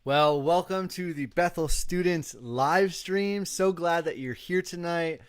Well, welcome to the Bethel Students live stream. So glad that you're here tonight.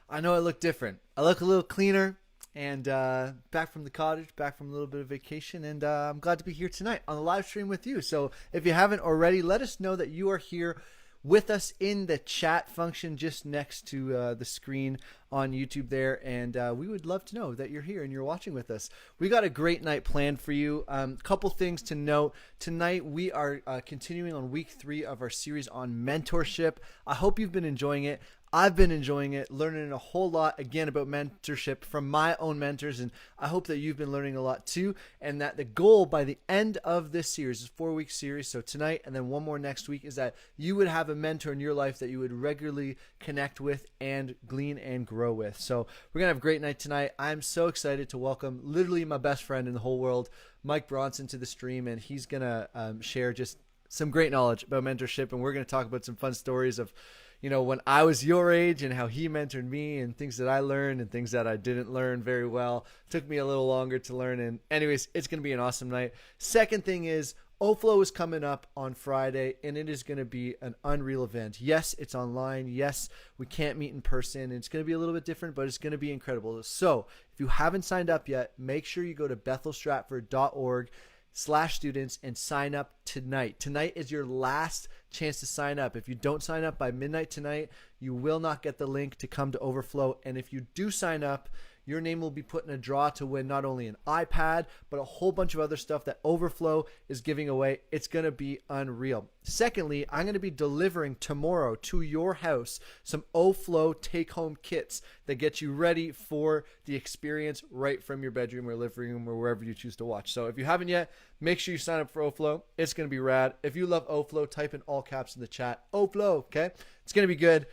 I know I look different. I look a little cleaner and back from the cottage, back from a little bit of vacation, and I'm glad to be here tonight on the live stream with you. So if you haven't already, let us know that you are here with us in the chat function just next to the screen on YouTube there, and we would love to know that you're here and you're watching with us. We got a great night planned for you. Couple things to note. Tonight we are continuing on week 3 of our series on mentorship. I hope you've been enjoying it. I've been enjoying it, learning a whole lot, again, about mentorship from my own mentors, and I hope that you've been learning a lot too, and that the goal by the end of this series, is a 4-week series, so tonight and then one more next week, is that you would have a mentor in your life that you would regularly connect with and glean and grow with. So we're going to have a great night tonight. I'm so excited to welcome literally my best friend in the whole world, Mike Bronson, to the stream, and he's going to share just some great knowledge about mentorship, and we're going to talk about some fun stories of when I was your age and how he mentored me and things that I learned and things that I didn't learn very well. Took me a little longer to learn. And anyways, it's going to be an awesome night. Second thing is Oflow is coming up on Friday, and it is going to be an unreal event. Yes, it's online. Yes, we can't meet in person. It's going to be a little bit different, but it's going to be incredible. So if you haven't signed up yet, make sure you go to bethelstratford.org/students and sign up tonight. Tonight is your last chance to sign up. If you don't sign up by midnight tonight, you will not get the link to come to Overflow. And if you do sign up, your name will be put in a draw to win not only an iPad, but a whole bunch of other stuff that Overflow is giving away. It's going to be unreal. Secondly, I'm going to be delivering tomorrow to your house some Oflow take-home kits that get you ready for the experience right from your bedroom or living room or wherever you choose to watch. So if you haven't yet, make sure you sign up for Oflow. It's going to be rad. If you love Oflow, type in all caps in the chat, Oflow, okay? It's going to be good.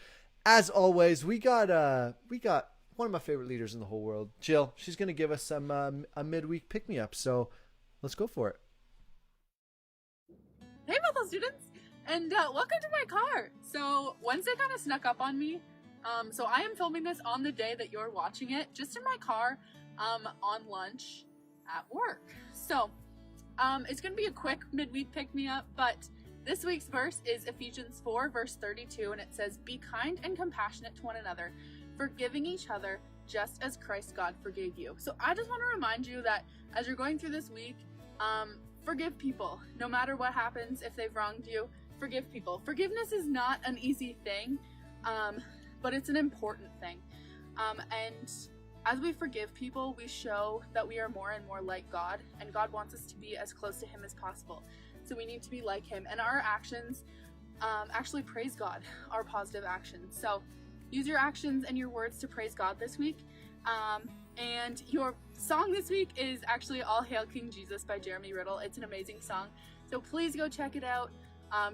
As always, we got one of my favorite leaders in the whole world, Jill. She's going to give us some a midweek pick-me-up, so let's go for it. Hey, Bethel students, and welcome to my car. So Wednesday kind of snuck up on me, so I am filming this on the day that you're watching it, just in my car on lunch at work. So it's going to be a quick midweek pick-me-up, but this week's verse is Ephesians 4, verse 32, and it says, "Be kind and compassionate to one another, forgiving each other just as Christ God forgave you." So I just want to remind you that as you're going through this week, forgive people. No matter what happens, if they've wronged you, forgive people. Forgiveness is not an easy thing, but it's an important thing. And as we forgive people, we show that we are more and more like God, and God wants us to be as close to Him as possible. So we need to be like Him, and our actions actually praise God, our positive actions. So use your actions and your words to praise God this week. And your song this week is actually All Hail King Jesus by Jeremy Riddle. It's an amazing song. So please go check it out.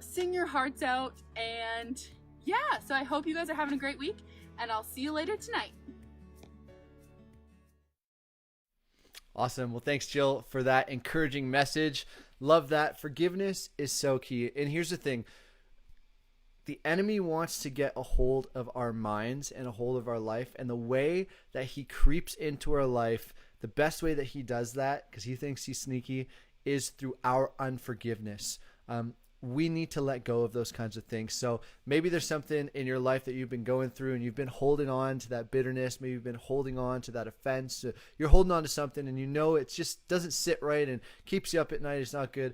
Sing your hearts out. And yeah, so I hope you guys are having a great week, and I'll see you later tonight. Awesome. Well, thanks, Jill, for that encouraging message. Love that. Forgiveness is so key. And here's the thing. The enemy wants to get a hold of our minds and a hold of our life. And the way that he creeps into our life, the best way that he does that, because he thinks he's sneaky, is through our unforgiveness. We need to let go of those kinds of things. So maybe there's something in your life that you've been going through and you've been holding on to that bitterness. Maybe you've been holding on to that offense. You're holding on to something and it just doesn't sit right and keeps you up at night. It's not good.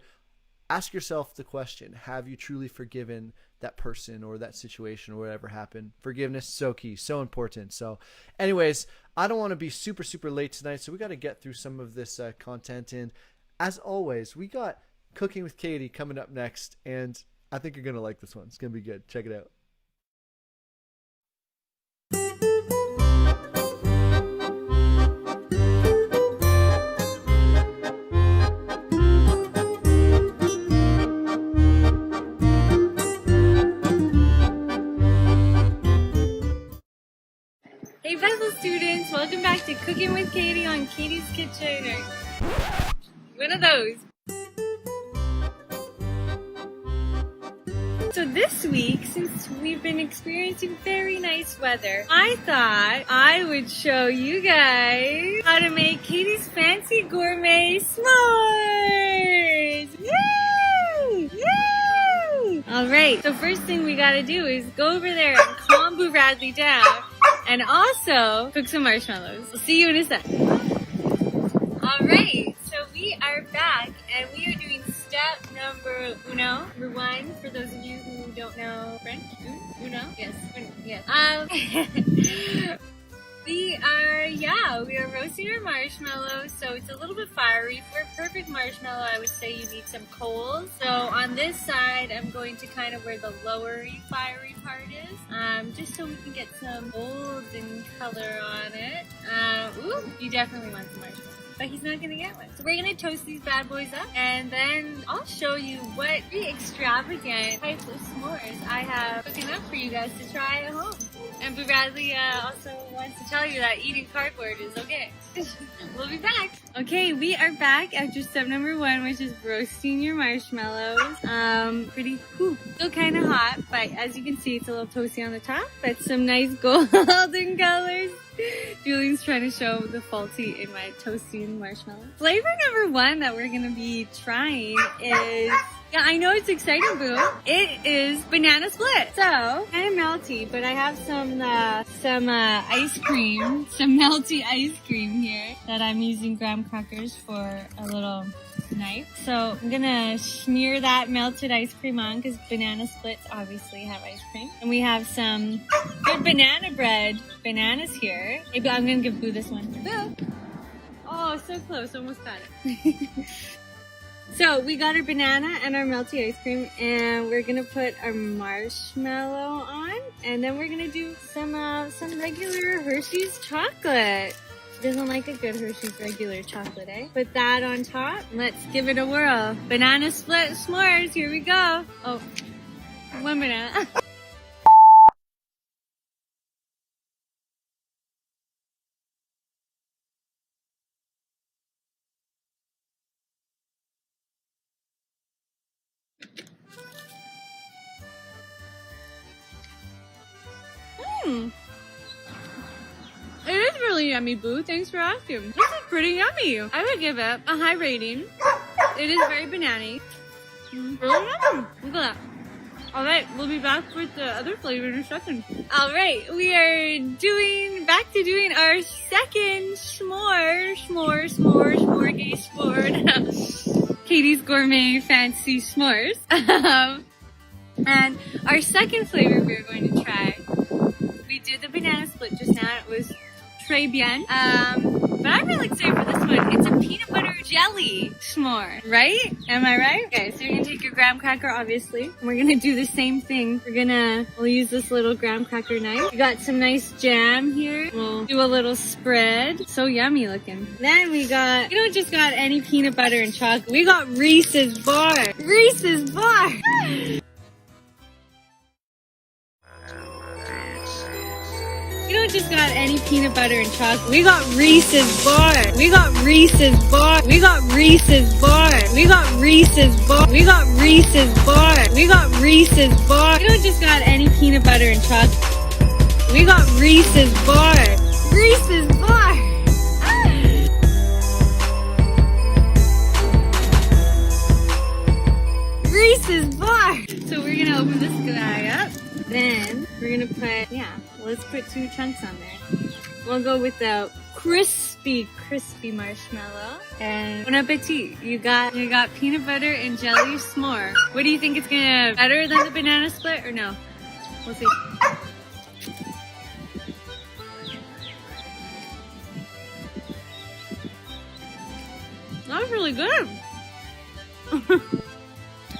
Ask yourself the question, have you truly forgiven that person or that situation or whatever happened? Forgiveness, so key, so important. So anyways, I don't want to be super, super late tonight, so we got to get through some of this content. And as always, we got Cooking with Katie coming up next, and I think you're going to like this one. It's going to be good. Check it out. Hey Bethel students, welcome back to Cooking with Katie on Katie's Kitchen, or one of those. So this week, since we've been experiencing very nice weather, I thought I would show you guys how to make Katie's fancy gourmet s'mores! Yay! Yay! Alright, so first thing we gotta do is go over there and calm Boo Radley down and also cook some marshmallows. We'll see you in a sec. Alright, so we are back and we are doing step number one, for those of you who don't know French. Uno? Yes. We are roasting our marshmallows, so it's a little bit fiery. For a perfect marshmallow, I would say you need some coals. So on this side, I'm going to kind of where the lowery fiery part is, just so we can get some golden color on it. Ooh, you definitely want some marshmallows. But he's not gonna get one. So we're gonna toast these bad boys up, and then I'll show you what the extravagant types of s'mores I have cooking up for you guys to try at home. And Boo Radley also wants to tell you that eating cardboard is okay. We'll be back. Okay, we are back after step number one, which is roasting your marshmallows. Still kind of hot, but as you can see, it's a little toasty on the top, but some nice golden colors. Julian's trying to show the faulty in my toasting marshmallow. Flavor number one that we're gonna be trying is, yeah, I know it's exciting, Boo. It is banana split. So, kind of melty, but I have some ice cream, some melty ice cream here that I'm using graham crackers for a little knife. So I'm gonna smear that melted ice cream on because banana splits obviously have ice cream. And we have some good banana bread bananas here. Maybe I'm gonna give Boo this one. Boo! Oh, so close, almost got it. So we got our banana and our melty ice cream, and we're gonna put our marshmallow on, and then we're gonna do some regular Hershey's chocolate. Doesn't like a good Hershey's regular chocolate, eh? Put that on top. Let's give it a whirl. Banana split s'mores, here we go. Oh, one banana. It is really yummy, Boo. Thanks for asking. This is pretty yummy. I would give it a high rating. It is very banana-y. Really yummy. Look at that. Alright, we'll be back with the other flavor in a second. Alright, we are back to doing our second smorgasbord. Katie's Gourmet Fancy S'mores. And our second flavor we're going to try, we did the banana split just now. It was très bien. But I'm really excited for this one. It's a peanut butter jelly s'more, right? Am I right? Okay, so you're gonna take your graham cracker, obviously. And we're gonna do the same thing. We'll use this little graham cracker knife. We got some nice jam here. We'll do a little spread. So yummy looking. Then we don't just got any peanut butter and chocolate. We got Reese's Bar. Reese's Bar! We don't just got any peanut butter and chocolate. We got Reese's Bar. We got Reese's Bar. We got Reese's Bar. We got Reese's Bar. We got Reese's Bar. We got Reese's Bar. We don't just got any peanut butter and chocolate. We got Reese's Bar. Reese's Bar. Reese's Bar. So we're gonna open this guy up. Then we're gonna let's put 2 chunks on there. We'll go with the crispy marshmallow. And bon appetit. You got peanut butter and jelly s'more. What do you think, it's gonna be better than the banana split or no? We'll see. That was really good.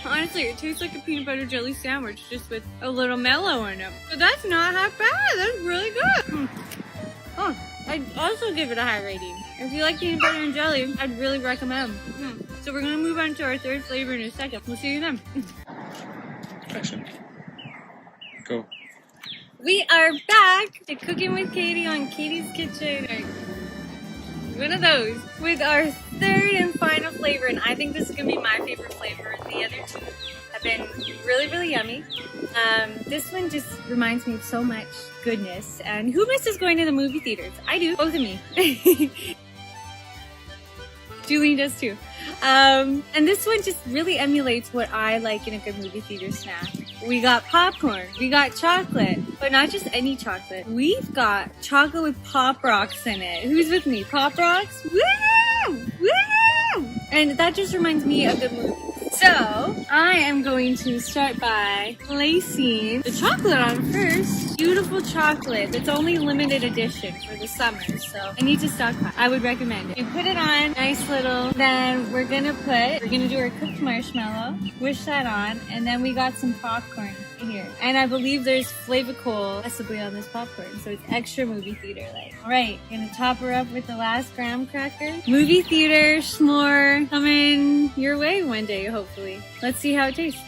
Honestly, it tastes like a peanut butter jelly sandwich, just with a little mellow in it. But that's not half bad. That's really good. Oh, I'd also give it a high rating. If you like peanut butter and jelly, I'd really recommend. So we're gonna move on to our third flavor in a second. We'll see you then. Action. Go. We are back to Cooking with Katie on Katie's Kitchen. One of those with our third and final flavor, and I think this is gonna be my favorite flavor. The other two have been really, really yummy. This one just reminds me of so much goodness. And who misses going to the movie theaters? I do, both of me. Julie does too. And this one just really emulates what I like in a good movie theater snack. We got popcorn. We got chocolate. But not just any chocolate. We've got chocolate with Pop Rocks in it. Who's with me? Pop Rocks? Woo! Woo! And that just reminds me of the movie. So, I am going to start by placing the chocolate on first. Beautiful chocolate that's only limited edition for the summer, so I need to stockpile. I would recommend it. You put it on, nice little, then we're gonna do our cooked marshmallow, wish that on, and then we got some popcorn here. And I believe there's Flavor Coal possibly on this popcorn, so it's extra movie theater like. Alright, gonna top her up with the last graham cracker. Movie theater s'more coming your way one day, hopefully. Let's see how it tastes.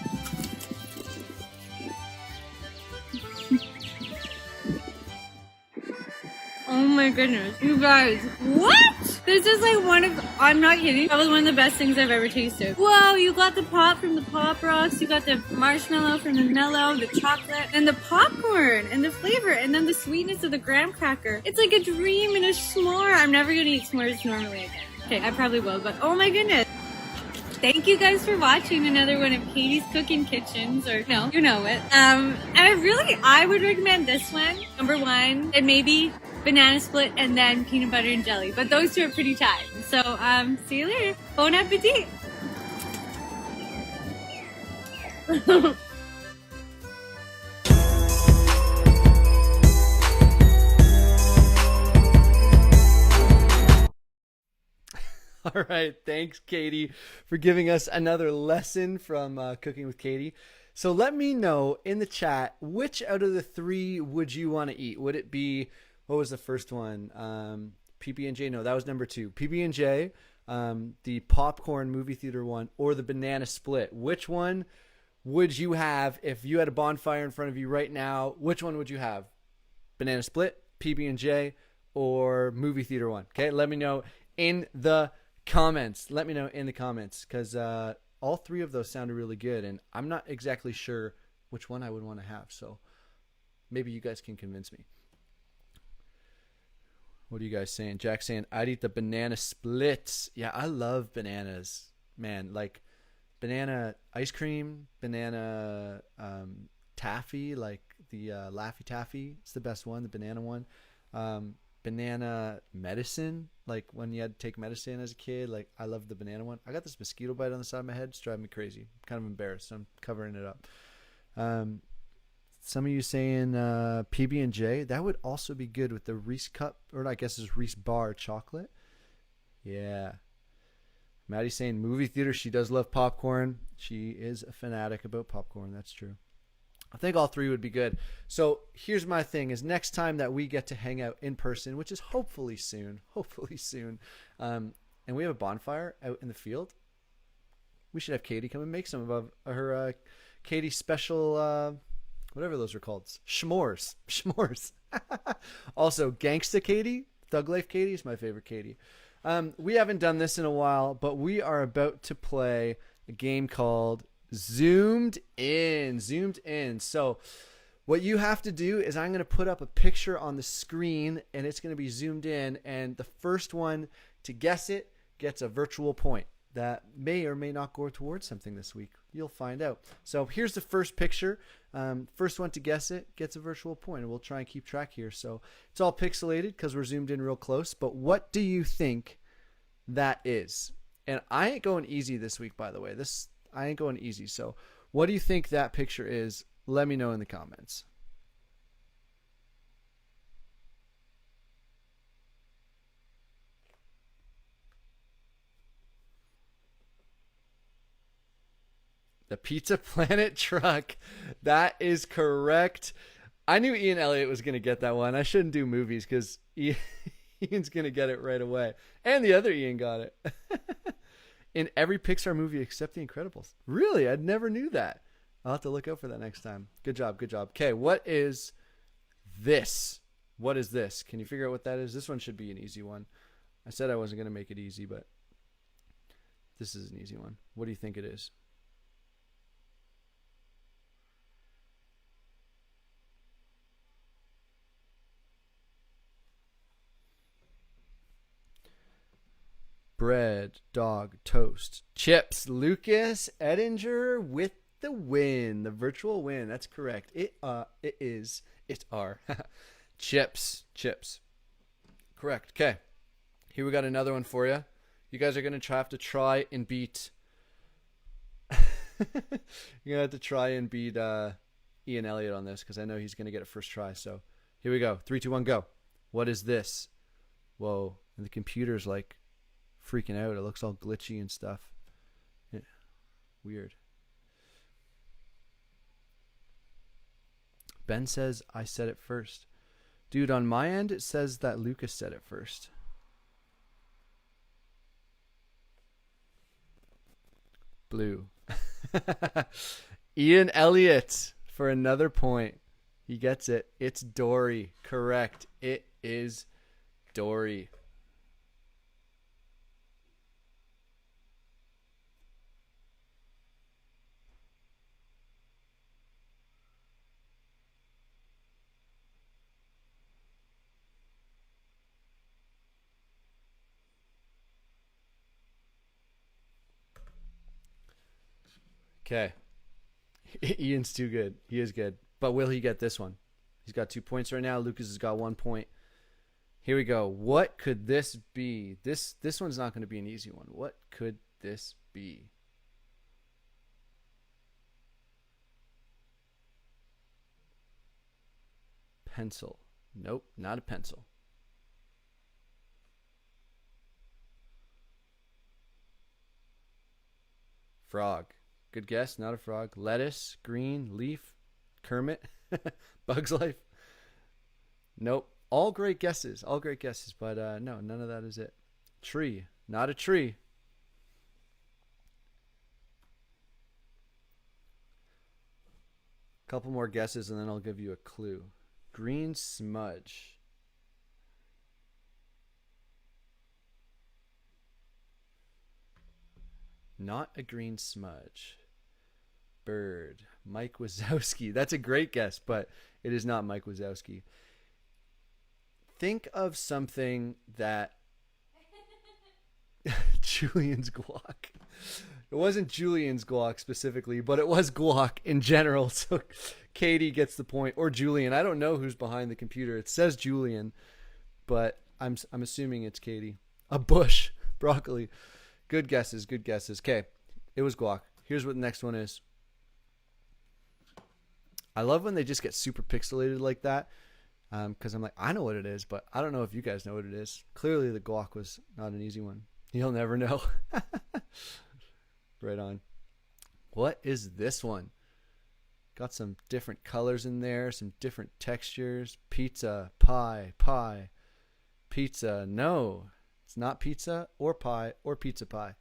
Oh my goodness, you guys, what? This is like I'm not kidding, that was one of the best things I've ever tasted. Whoa, you got the pop from the Pop Rocks, you got the marshmallow from the mellow, the chocolate, and the popcorn, and the flavor, and then the sweetness of the graham cracker. It's like a dream and a s'more. I'm never gonna eat s'mores normally again. Okay, I probably will, but oh my goodness. Thank you guys for watching another one of Katie's Cooking Kitchens, or no, you know it. I would recommend this one, number one, and maybe banana split and then peanut butter and jelly. But those two are pretty tied. So, see you later. Bon appetit! All right, thanks, Katie, for giving us another lesson from Cooking with Katie. So let me know in the chat, which out of the three would you want to eat? Would it be, what was the first one? PB&J? No, that was number 2. PB&J, the popcorn movie theater one, or the banana split. Which one would you have if you had a bonfire in front of you right now? Which one would you have? Banana split, PB&J, or movie theater one? Okay, let me know in the comments. Let me know in the comments, because all three of those sounded really good, and I'm not exactly sure which one I would want to have, so maybe you guys can convince me. What are you guys saying? Jack's saying I'd eat the banana splits. Yeah, I love bananas, man. Like banana ice cream, banana taffy, like the Laffy Taffy. It's the best one, the banana one. Banana medicine, like when you had to take medicine as a kid. Like I love the banana one. I got this mosquito bite on the side of my head. It's driving me crazy. I'm kind of embarrassed. I'm covering it up. Some of you saying PB&J. That would also be good with the Reese cup, or I guess it's Reese bar chocolate. Yeah. Maddie's saying movie theater. She does love popcorn. She is a fanatic about popcorn. That's true. I think all three would be good. So here's my thing is next time that we get to hang out in person, which is hopefully soon, and we have a bonfire out in the field, we should have Katie come and make some of her Katie special, whatever those are called, s'mores. Also, Gangsta Katie, Thug Life Katie is my favorite Katie. We haven't done this in a while, but we are about to play a game called Zoomed in. So what you have to do is I'm going to put up a picture on the screen, and it's going to be zoomed in, and the first one to guess it gets a virtual point that may or may not go towards something this week. You'll find out. So here's the first picture. First one to guess it gets a virtual point, and we'll try and keep track here. So it's all pixelated because we're zoomed in real close, but what do you think that is? And I ain't going easy this week, by the way. I ain't going easy. So what do you think that picture is? Let me know in the comments. The Pizza Planet truck. That is correct. I knew Ian Elliott was going to get that one. I shouldn't do movies because Ian's going to get it right away. And the other Ian got it. In every Pixar movie except The Incredibles. Really? I never knew that. I'll have to look out for that next time. Good job. Okay, what is this? What is this? Can you figure out what that is? This one should be an easy one. I said I wasn't going to make it easy, but this is an easy one. What do you think it is? Bread, dog, toast, chips. Lucas Edinger with the win, the virtual win. That's correct. It are chips. Correct. Okay. Here we got another one for you. You guys are going to have to try and beat you're going to have to try and beat Ian Elliott on this, because I know he's going to get it first try. So here we go. 3, 2, 1, go. What is this? Whoa. And the computer's like freaking out. It looks all glitchy and stuff. Yeah. Weird. Ben says I said it first. Dude, on my end, it says that Lucas said it first. Blue. Ian Elliott for another point. He gets it. It's Dory. Correct. It is Dory. Okay. Ian's too good. He is good. But will he get this one? He's got 2 points right now. Lucas has got 1 point. Here we go. What could this be? This one's not going to be an easy one. What could this be? Pencil. Nope, not a pencil. Frog. Good guess. Not a frog. Lettuce. Green. Leaf. Kermit. Bug's Life. Nope. All great guesses. All great guesses. But no, none of that is it. Tree. Not a tree. Couple more guesses and then I'll give you a clue. Green smudge. Not a green smudge. Bird. Mike Wazowski. That's a great guess, but it is not Mike Wazowski. Think of something that... Julian's guac. It wasn't Julian's guac specifically, but it was guac in general. So Katie gets the point, or Julian. I don't know who's behind the computer. It says Julian, but I'm assuming it's Katie. A bush. Broccoli. Good guesses, good guesses. Okay, it was guac. Here's what the next one is. I love when they just get super pixelated like that, because I'm like, I know what it is, but I don't know if you guys know what it is. Clearly the guac was not an easy one. You'll never know. Right on. What is this one? Got some different colors in there, some different textures. Pizza, pie, pie. Pizza, no. It's not pizza or pie or pizza pie.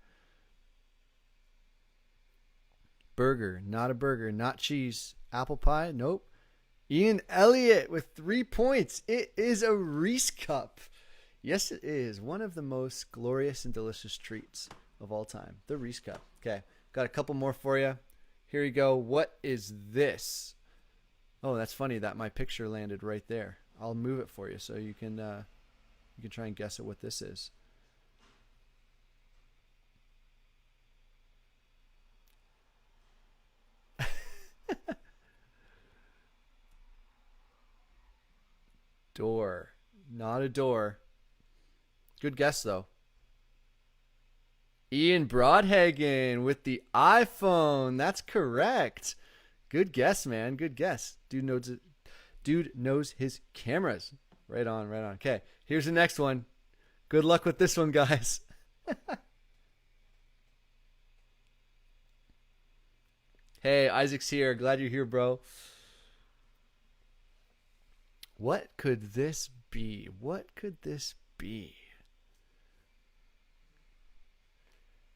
Burger, not a burger, not cheese. Apple pie, nope. Ian Elliott with 3 points. It is a Reese Cup. Yes, it is. One of the most glorious and delicious treats of all time. The Reese Cup. Okay, got a couple more for you. Here you go. What is this? Oh, that's funny that my picture landed right there. I'll move it for you so you can try and guess at what this is. Door. Not a door. Good guess, though. Ian Broadhagen with the iPhone. That's correct. Good guess, man. Good guess. Dude knows his cameras. Right on, right on. Okay, here's the next one. Good luck with this one, guys. Hey, Isaac's here. Glad you're here, bro. What could this be? What could this be?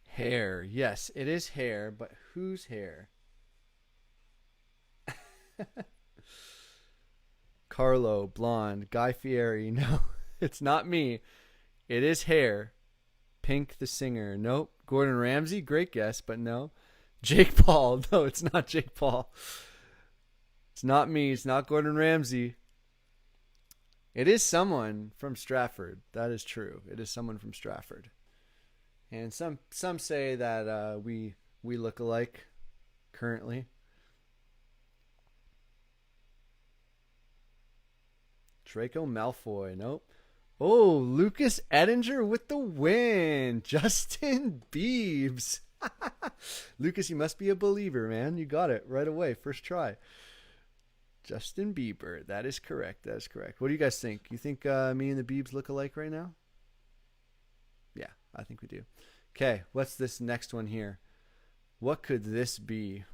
Hair. Yes, it is hair, but whose hair? Carlo, blonde. Guy Fieri. No, it's not me. It is hair. Pink, the singer. Nope. Gordon Ramsay. Great guess, but no. Jake Paul. No, it's not Jake Paul. It's not me. It's not Gordon Ramsay. It is someone from Stratford. That is true. It is someone from Stratford. And some say that we look alike currently. Draco Malfoy. Nope. Oh, Lucas Ettinger with the win. Justin Biebs. Lucas, you must be a believer, man. You got it right away. First try. Justin Bieber. That is correct. That is correct. What do you guys think? You think me and the Biebs look alike right now? Yeah, I think we do. Okay, what's this next one here? What could this be?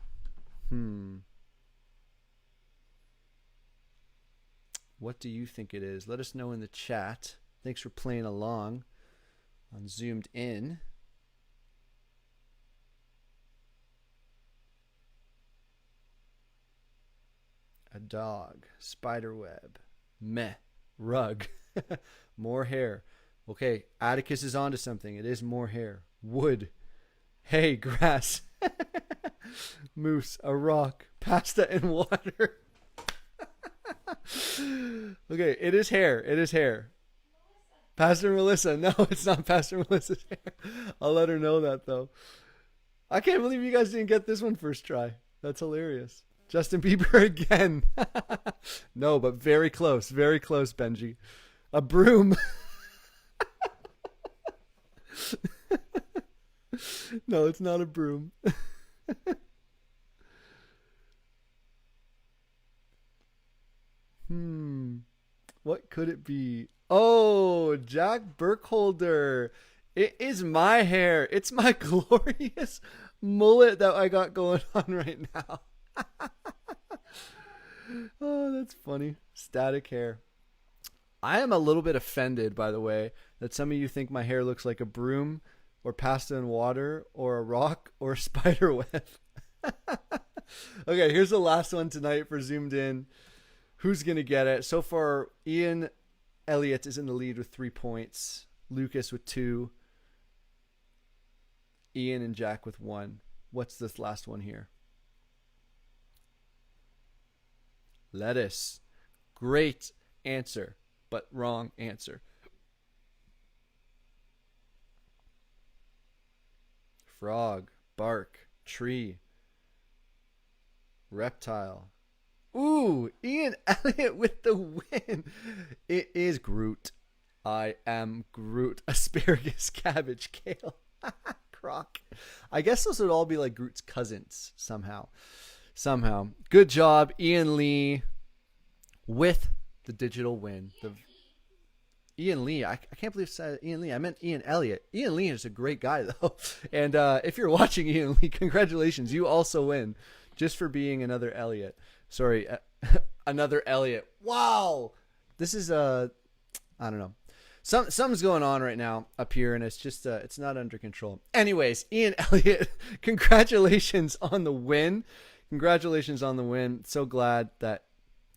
What do you think it is? Let us know in the chat. Thanks for playing along on Zoomed In. A dog. Spider web. Meh. Rug. More hair. Okay, Atticus is onto something. It is more hair. Wood. Hay. Grass. Moose. A rock. Pasta and water. Okay, it is hair. It is hair. Pastor Melissa. No, it's not Pastor Melissa's hair. I'll let her know that, though. I can't believe you guys didn't get this one first try. That's hilarious. Justin Bieber again. No, but very close. Very close, Benji. A broom. No, it's not a broom. What could it be? Oh, Jack Burkholder. It is my hair. It's my glorious mullet that I got going on right now. Oh, that's funny. Static hair. I am a little bit offended, by the way, that some of you think my hair looks like a broom or pasta and water or a rock or a spider web. Okay, here's the last one tonight for Zoomed In. Who's going to get it? So far, Ian Elliott is in the lead with 3 points. Lucas with 2. Ian and Jack with 1. What's this last one here? Lettuce. Great answer, but wrong answer. Frog. Bark. Tree. Reptile. Ooh, Ian Elliott with the win. It is Groot. I am Groot. Asparagus, cabbage, kale, croc. I guess those would all be like Groot's cousins somehow. Good job, Ian Lee, with the digital win. Ian Lee, I can't believe I said Ian Lee. I meant Ian Elliott. Ian Lee is a great guy, though. And if you're watching Ian Lee, congratulations. You also win just for being another Elliott. Sorry, another Elliott. Wow. This is, I don't know. Something's going on right now up here, and it's just, it's not under control. Anyways, Ian Elliott, congratulations on the win. Congratulations on the win. So glad that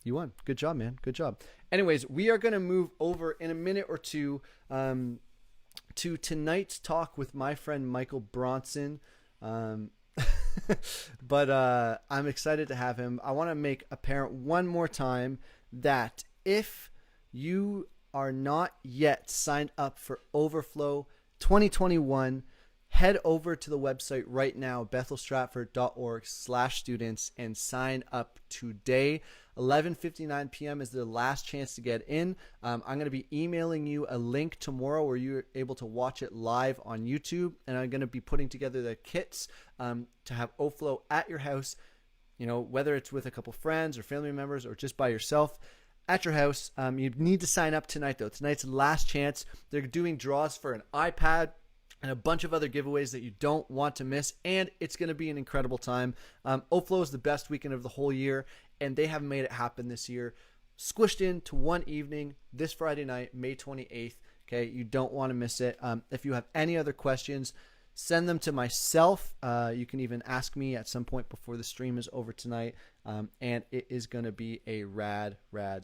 you won. Good job, man. Good job. Anyways, we are going to move over in a minute or two to tonight's talk with my friend Michael Bronson. But I'm excited to have him. I want to make apparent one more time that if you are not yet signed up for Overflow 2021, head over to the website right now, bethelstratford.org/students, and sign up today. 11:59 p.m. is the last chance to get in. I'm going to be emailing you a link tomorrow where you're able to watch it live on YouTube, and I'm going to be putting together the kits to have Overflow at your house, you know, whether it's with a couple friends or family members or just by yourself at your house. You need to sign up tonight, though. Tonight's the last chance. They're doing draws for an iPad and a bunch of other giveaways that you don't want to miss, and it's going to be an incredible time. Overflow is the best weekend of the whole year, and they have made it happen this year. Squished into one evening this Friday night, May 28th. Okay, you don't want to miss it. If you have any other questions, send them to myself. You can even ask me at some point before the stream is over tonight, and it is going to be a rad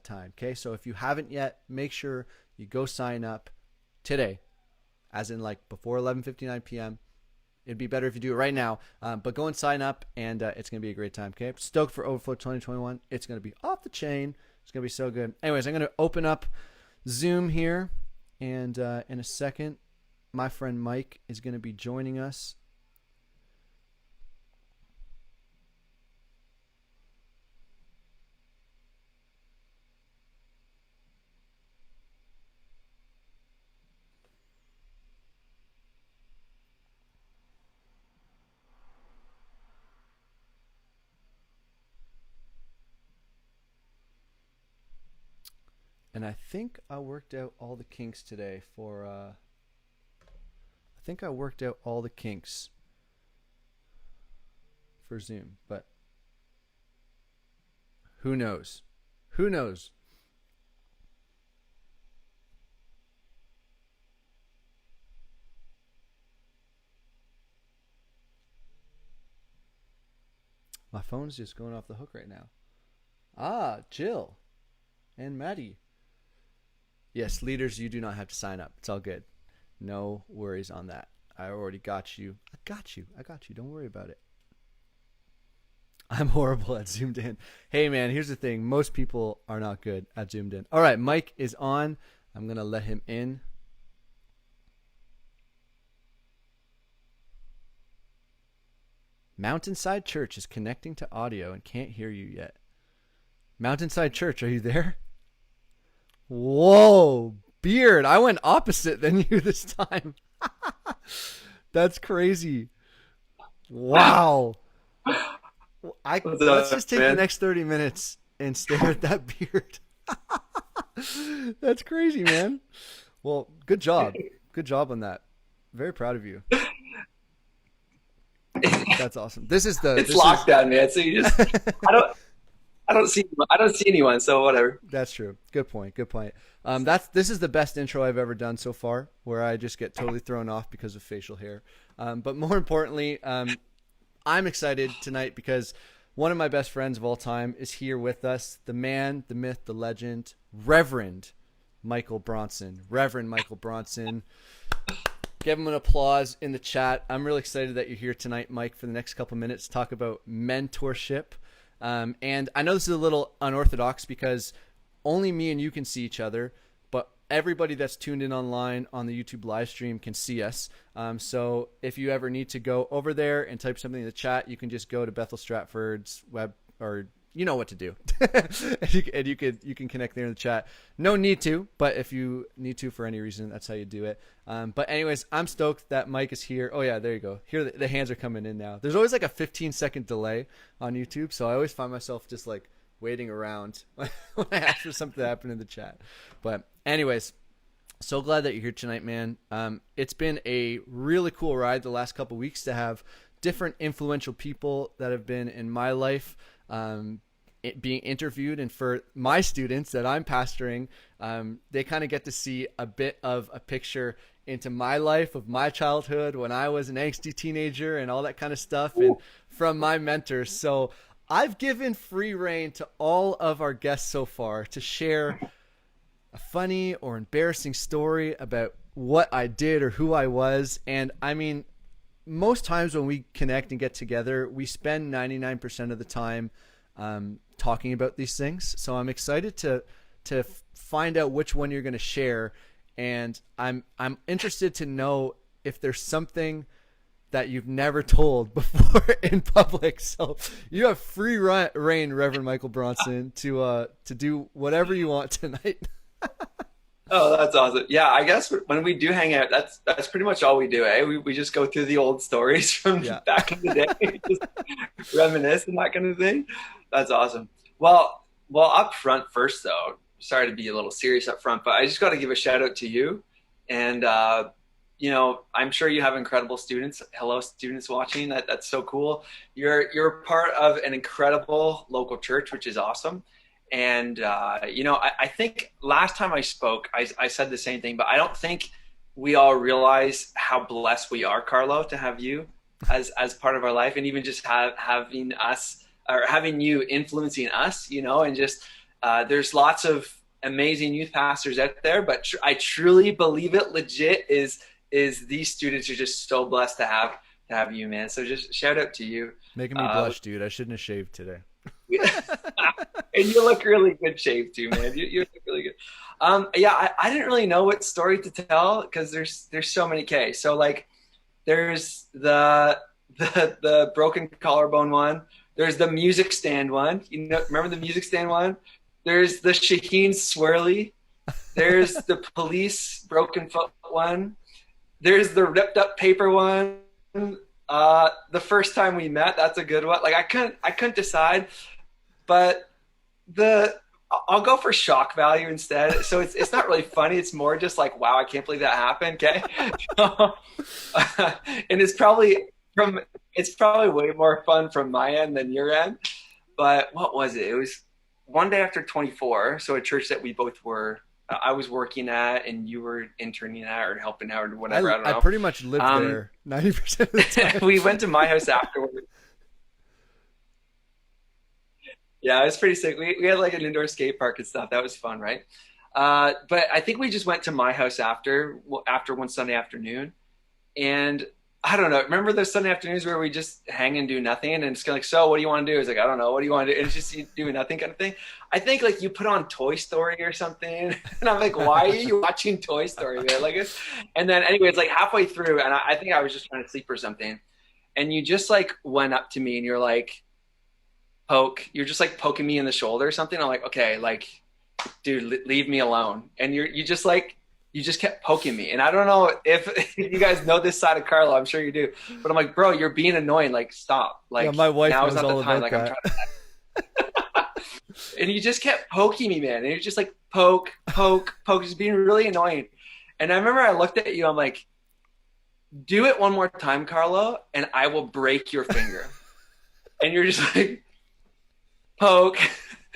time. Okay, so if you haven't yet, make sure you go sign up today, as in like before 11:59 p.m. It'd be better if you do it right now, but go and sign up, and it's going to be a great time. Okay, stoked for Overflow 2021. It's going to be off the chain. It's going to be so good. Anyways, I'm going to open up Zoom here, and in a second, my friend Mike is going to be joining us. And I think I worked out all the kinks today for Zoom, but who knows? Who knows? My phone's just going off the hook right now. Ah, Jill and Maddie. Yes, leaders, you do not have to sign up. It's all good. No worries on that. I already got you. I got you. Don't worry about it. I'm horrible at zoomed in. Hey, man, here's the thing. Most people are not good at zoomed in. All right, Mike is on. I'm going to let him in. Mountainside Church is connecting to audio and can't hear you yet. Mountainside Church, are you there? Whoa, Beard. I went opposite than you this time. That's crazy. Wow. Let's just take the next 30 minutes and stare at that beard. That's crazy, man. Well, good job. Good job on that. Very proud of you. That's awesome. It's lockdown, man. So you just I don't see anyone, so whatever. That's true. Good point. This is the best intro I've ever done so far, where I just get totally thrown off because of facial hair. But more importantly, I'm excited tonight because one of my best friends of all time is here with us. The man, the myth, the legend, Reverend Michael Bronson. Reverend Michael Bronson. Give him an applause in the chat. I'm really excited that you're here tonight, Mike, for the next couple minutes to talk about mentorship. And I know this is a little unorthodox because only me and you can see each other, but everybody that's tuned in online on the YouTube live stream can see us. So if you ever need to go over there and type something in the chat, you can just go to Bethel Stratford's web, or you know what to do. and you can connect there in the chat. No need to, but if you need to for any reason, that's how you do it. But anyways, I'm stoked that Mike is here. Oh yeah, there you go. Here the hands are coming in now. There's always like a 15-second delay on YouTube, so I always find myself just like waiting around when I ask for something to happen in the chat. But anyways, so glad that you're here tonight, man. It's been a really cool ride the last couple weeks to have different influential people that have been in my life being interviewed, and for my students that I'm pastoring, they kind of get to see a bit of a picture into my life of my childhood when I was an angsty teenager and all that kind of stuff, and from my mentors. So I've given free reign to all of our guests so far to share a funny or embarrassing story about what I did or who I was. And I mean, most times when we connect and get together, we spend 99% of the time talking about these things. So I'm excited to find out which one you're going to share. And I'm interested to know if there's something that you've never told before in public. So you have free reign, Reverend Michael Bronson, to do whatever you want tonight. Oh, that's awesome. Yeah, I guess when we do hang out, that's pretty much all we do, eh? We just go through the old stories from back in the day, just reminisce and that kind of thing. That's awesome. Well, up front first, though, sorry to be a little serious up front, but I just got to give a shout out to you. And, I'm sure you have incredible students. Hello, students watching. That's so cool. You're part of an incredible local church, which is awesome. And, I think last time I spoke, I said the same thing, but I don't think we all realize how blessed we are, Carlo, to have you as part of our life, and even just having us, or having you influencing us, and just there's lots of amazing youth pastors out there, but I truly believe it legit is these students are just so blessed to have you, man. So just shout out to you. Making me blush, dude. I shouldn't have shaved today. And you look really good shape too, man. You look really good. I didn't really know what story to tell because there's so many K. So like there's the broken collarbone one. There's the music stand one. Remember the music stand one? There's the Shaheen swirly. There's the police broken foot one. There's the ripped up paper one. The first time we met, that's a good one. Like I couldn't decide, but I'll go for shock value instead. So it's not really funny. It's more just like, wow, I can't believe that happened. Okay. And from it's probably way more fun from my end than your end. But what was it? It was one day after 24. So a church that we both were, I was working at and you were interning at or helping out or whatever. I don't I know. pretty much lived there 90% of the time. We went to my house afterwards. Yeah, it was pretty sick. We had like an indoor skate park and stuff. That was fun, right? But I think we just went to my house after one Sunday afternoon, and I don't know. Remember those Sunday afternoons where we just hang and do nothing, and it's kind of like, so what do you want to do? It's like, I don't know. What do you want to do? And it's just you doing nothing kind of thing. I think like you put on Toy Story or something, and I'm like, why are you watching Toy Story, man? Like, and then anyway, it's like halfway through, and I think I was just trying to sleep or something, and you just like went up to me and you're like, you're just like poking me in the shoulder or something. I'm like, okay, like, dude, leave me alone. And you just kept poking me. And I don't know if you guys know this side of Carlo. I'm sure you do. But I'm like, bro, you're being annoying. Like, stop. Like, Yeah, my wife now knows is not all the time. about Like, that. I'm trying to. And you just kept poking me, man. And you're just like, poke, just being really annoying. And I remember I looked at you. I'm like, do it one more time, Carlo, and I will break your finger. And you're just like, poke.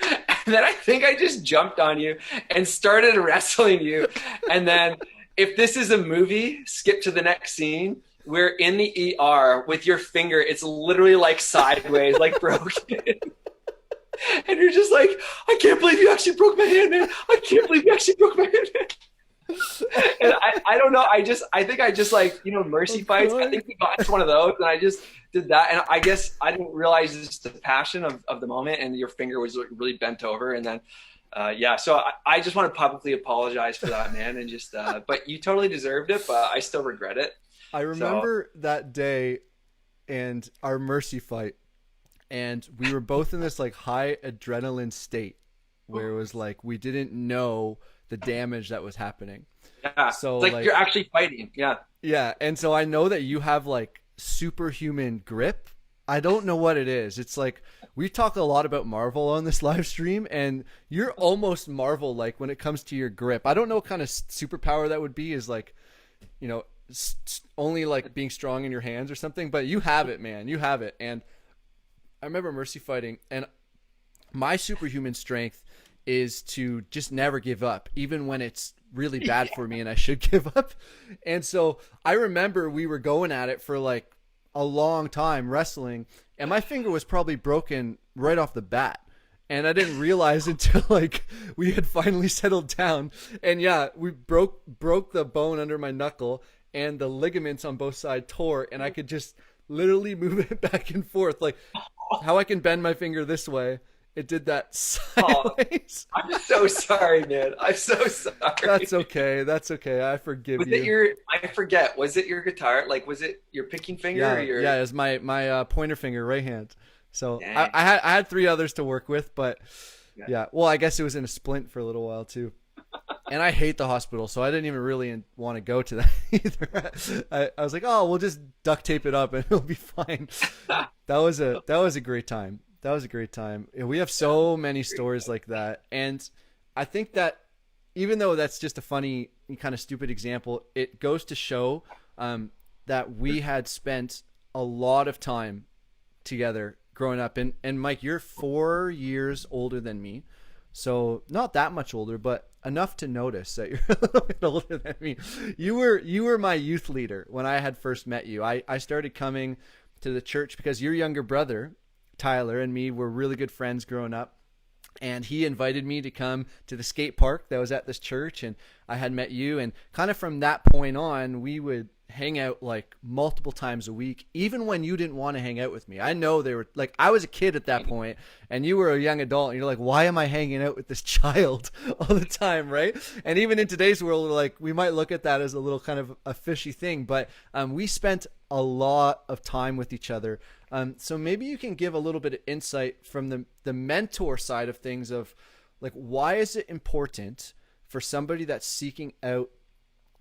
And then I think I just jumped on you and started wrestling you. And then if this is a movie, skip to the next scene. We're in the ER with your finger. It's literally like sideways, like broken. And you're just like, I can't believe you actually broke my hand, man. I can't believe you actually broke my hand, man. And I don't know. I think I just like, mercy fights. I think we got into one of those and I just did that. And I guess I didn't realize just the passion of the moment and your finger was really bent over. And then, so I just want to publicly apologize for that, man. And just, but you totally deserved it, but I still regret it. I remember that day and our mercy fight, and we were both in this like high adrenaline state where it was like we didn't know the damage that was happening. Yeah. So it's like you're actually fighting. Yeah. Yeah. And so I know that you have like superhuman grip. I don't know what it is. It's like we talk a lot about Marvel on this live stream, and you're almost Marvel like when it comes to your grip. I don't know what kind of superpower that would be, is like, only like being strong in your hands or something, but you have it, man. You have it. And I remember mercy fighting, and my superhuman strength is to just never give up, even when it's really bad for me and I should give up. And so I remember we were going at it for like a long time wrestling, and my finger was probably broken right off the bat. And I didn't realize until like we had finally settled down. And yeah, we broke the bone under my knuckle, and the ligaments on both sides tore, and I could just literally move it back and forth. Like how I can bend my finger this way, it did that sideways. I'm just so sorry, man. I'm so sorry. That's okay. That's okay. I forgive was you. It your? I forget. Was it your guitar? Like, was it your picking finger? Yeah, or your... yeah. It was my pointer finger, right hand. So Dang. I had 3 others to work with, but yeah. Well, I guess it was in a splint for a little while too. And I hate the hospital, so I didn't even really want to go to that either. I was like, oh, we'll just duct tape it up and it'll be fine. That was a great time. That was a great time. And we have so many stories like that. And I think that even though that's just a funny kind of stupid example, it goes to show that we had spent a lot of time together growing up. And Mike, you're 4 years older than me. So not that much older, but enough to notice that you're a little bit older than me. You were my youth leader when I had first met you. I started coming to the church because your younger brother, Tyler, and me were really good friends growing up. And he invited me to come to the skate park that was at this church, and I had met you. And kind of from that point on, we would hang out like multiple times a week, even when you didn't want to hang out with me. I know they were like, I was a kid at that point and you were a young adult, and you're like, why am I hanging out with this child all the time, right? And even in today's world, like, we might look at that as a little kind of a fishy thing, but we spent a lot of time with each other. So maybe you can give a little bit of insight from the mentor side of things, of like, why is it important for somebody that's seeking out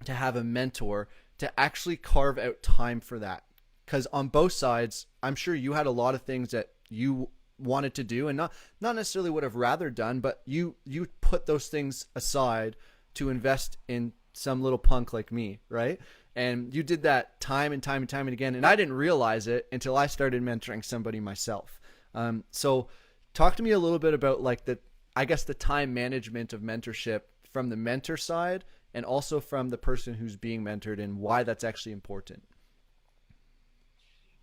to have a mentor to actually carve out time for that? Because on both sides, I'm sure you had a lot of things that you wanted to do and not necessarily would have rather done, but you put those things aside to invest in some little punk like me, right? And you did that time and time and time and again, and I didn't realize it until I started mentoring somebody myself. So talk to me a little bit about like the time management of mentorship from the mentor side and also from the person who's being mentored, and why that's actually important.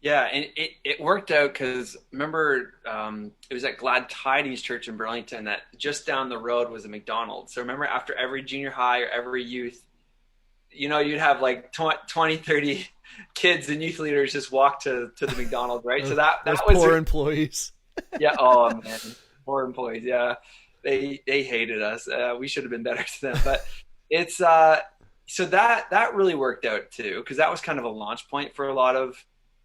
Yeah, and it worked out because remember, it was at Glad Tidings Church in Burlington that just down the road was a McDonald's. So remember, after every junior high or every youth, you'd have like 20, 30 kids and youth leaders just walk to the McDonald's, right? So that was poor employees. Yeah. Oh man, poor employees. Yeah, they hated us. We should have been better to them, but it's so that really worked out too, because that was kind of a launch point for a lot of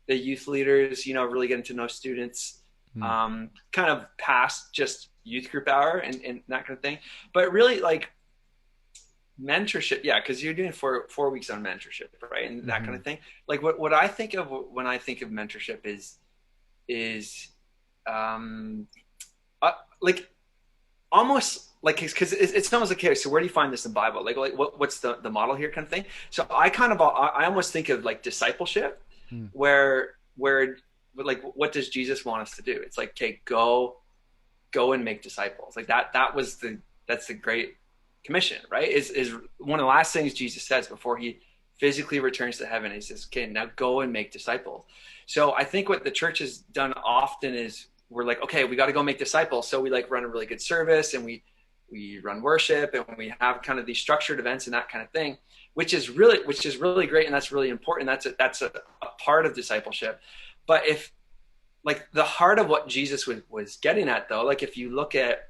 the youth leaders, really getting to know students, kind of past just youth group hour and that kind of thing. But really like mentorship, yeah, because you're doing 4 weeks on mentorship, right? And that kind of thing. Like what I think of when I think of mentorship is like almost like, because it's almost like, okay, so where do you find this in the Bible? Like what's the model here kind of thing? So I almost think of like discipleship, where like, what does Jesus want us to do? It's like, okay, go and make disciples. Like that's the great commission, right? Is one of the last things Jesus says before he physically returns to heaven. He says, okay, now go and make disciples. So I think what the church has done often is we're like, okay, we got to go make disciples. So we like run a really good service and we run worship and we have kind of these structured events and that kind of thing, which is really great. And that's really important. That's a part of discipleship. But if like the heart of what Jesus was getting at though, like if you look at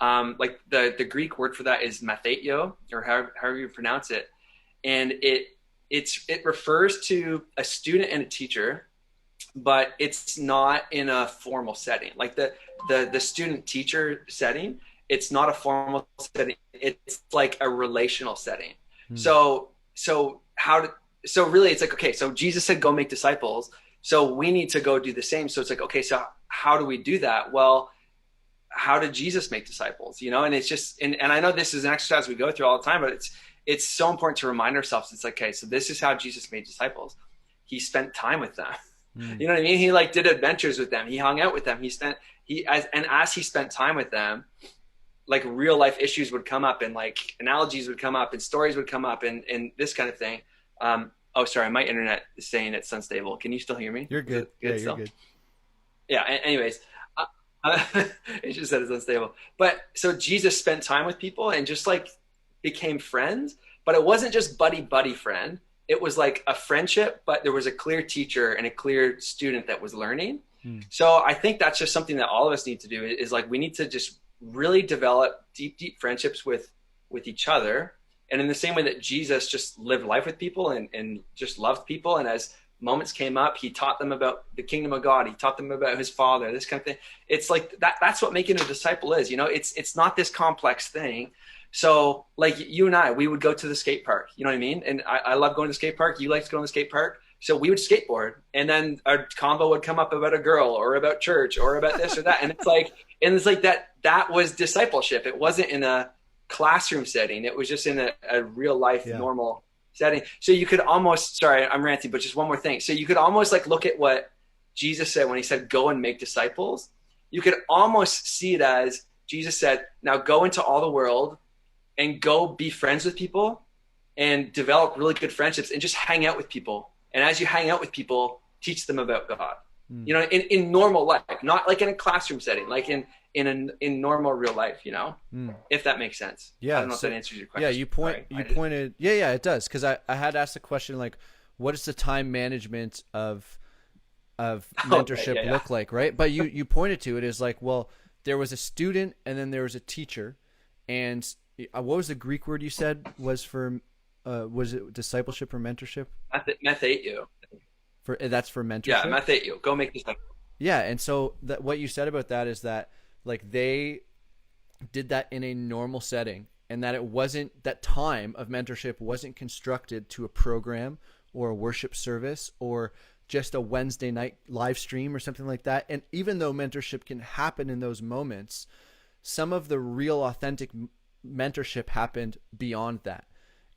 like the Greek word for that is mathetio, or however you pronounce it. And it refers to a student and a teacher, but it's not in a formal setting. Like the student teacher setting, it's not a formal setting. It's like a relational setting. So really it's like, okay, so Jesus said, go make disciples. So we need to go do the same. So it's like, okay, so how do we do that? Well, how did Jesus make disciples? And it's just, and I know this is an exercise we go through all the time, but it's so important to remind ourselves. It's like, okay, so this is how Jesus made disciples. He spent time with them. You know what I mean? He like did adventures with them. He hung out with them. As he spent time with them, like real life issues would come up and like analogies would come up and stories would come up and this kind of thing. Oh, sorry. My internet is saying it's unstable. Can you still hear me? You're good. Good you're good. Yeah. Anyways, it just said it's unstable. But so Jesus spent time with people and just like became friends, but it wasn't just buddy friend. It was like a friendship, but there was a clear teacher and a clear student that was learning. So I think that's just something that all of us need to do is like, we need to just really develop deep friendships with each other. And in the same way that Jesus just lived life with people and just loved people. And as moments came up, he taught them about the kingdom of God. He taught them about his Father, this kind of thing. It's like that's what making a disciple is, it's not this complex thing. So like you and I, we would go to the skate park, you know what I mean? And I love going to the skate park. You like to go to the skate park. So we would skateboard and then our combo would come up about a girl or about church or about this or that. And it's like that was discipleship. It wasn't in a classroom setting. It was just in a real life, normal setting. So you could almost, sorry, I'm ranting, but just one more thing. So you could almost like look at what Jesus said when he said, go and make disciples. You could almost see it as Jesus said, now go into all the world and go be friends with people and develop really good friendships and just hang out with people. And as you hang out with people, teach them about God, in normal life, not like in a classroom setting, like in normal real life, if that makes sense. Yeah. I don't know if that answers your question. Yeah. You pointed. Yeah, it does. Cause I had asked the question, like, what does the time management of mentorship look like? Right. But you pointed to it as like, well, there was a student and then there was a teacher, and what was the Greek word you said was for, was it discipleship or mentorship? Mathetio. That's for mentorship? Yeah, mathetio. Go make disciples. Yeah, and so what you said about that is that like they did that in a normal setting, and that it wasn't, that time of mentorship wasn't constructed to a program or a worship service or just a Wednesday night live stream or something like that. And even though mentorship can happen in those moments, some of the real authentic mentorship happened beyond that.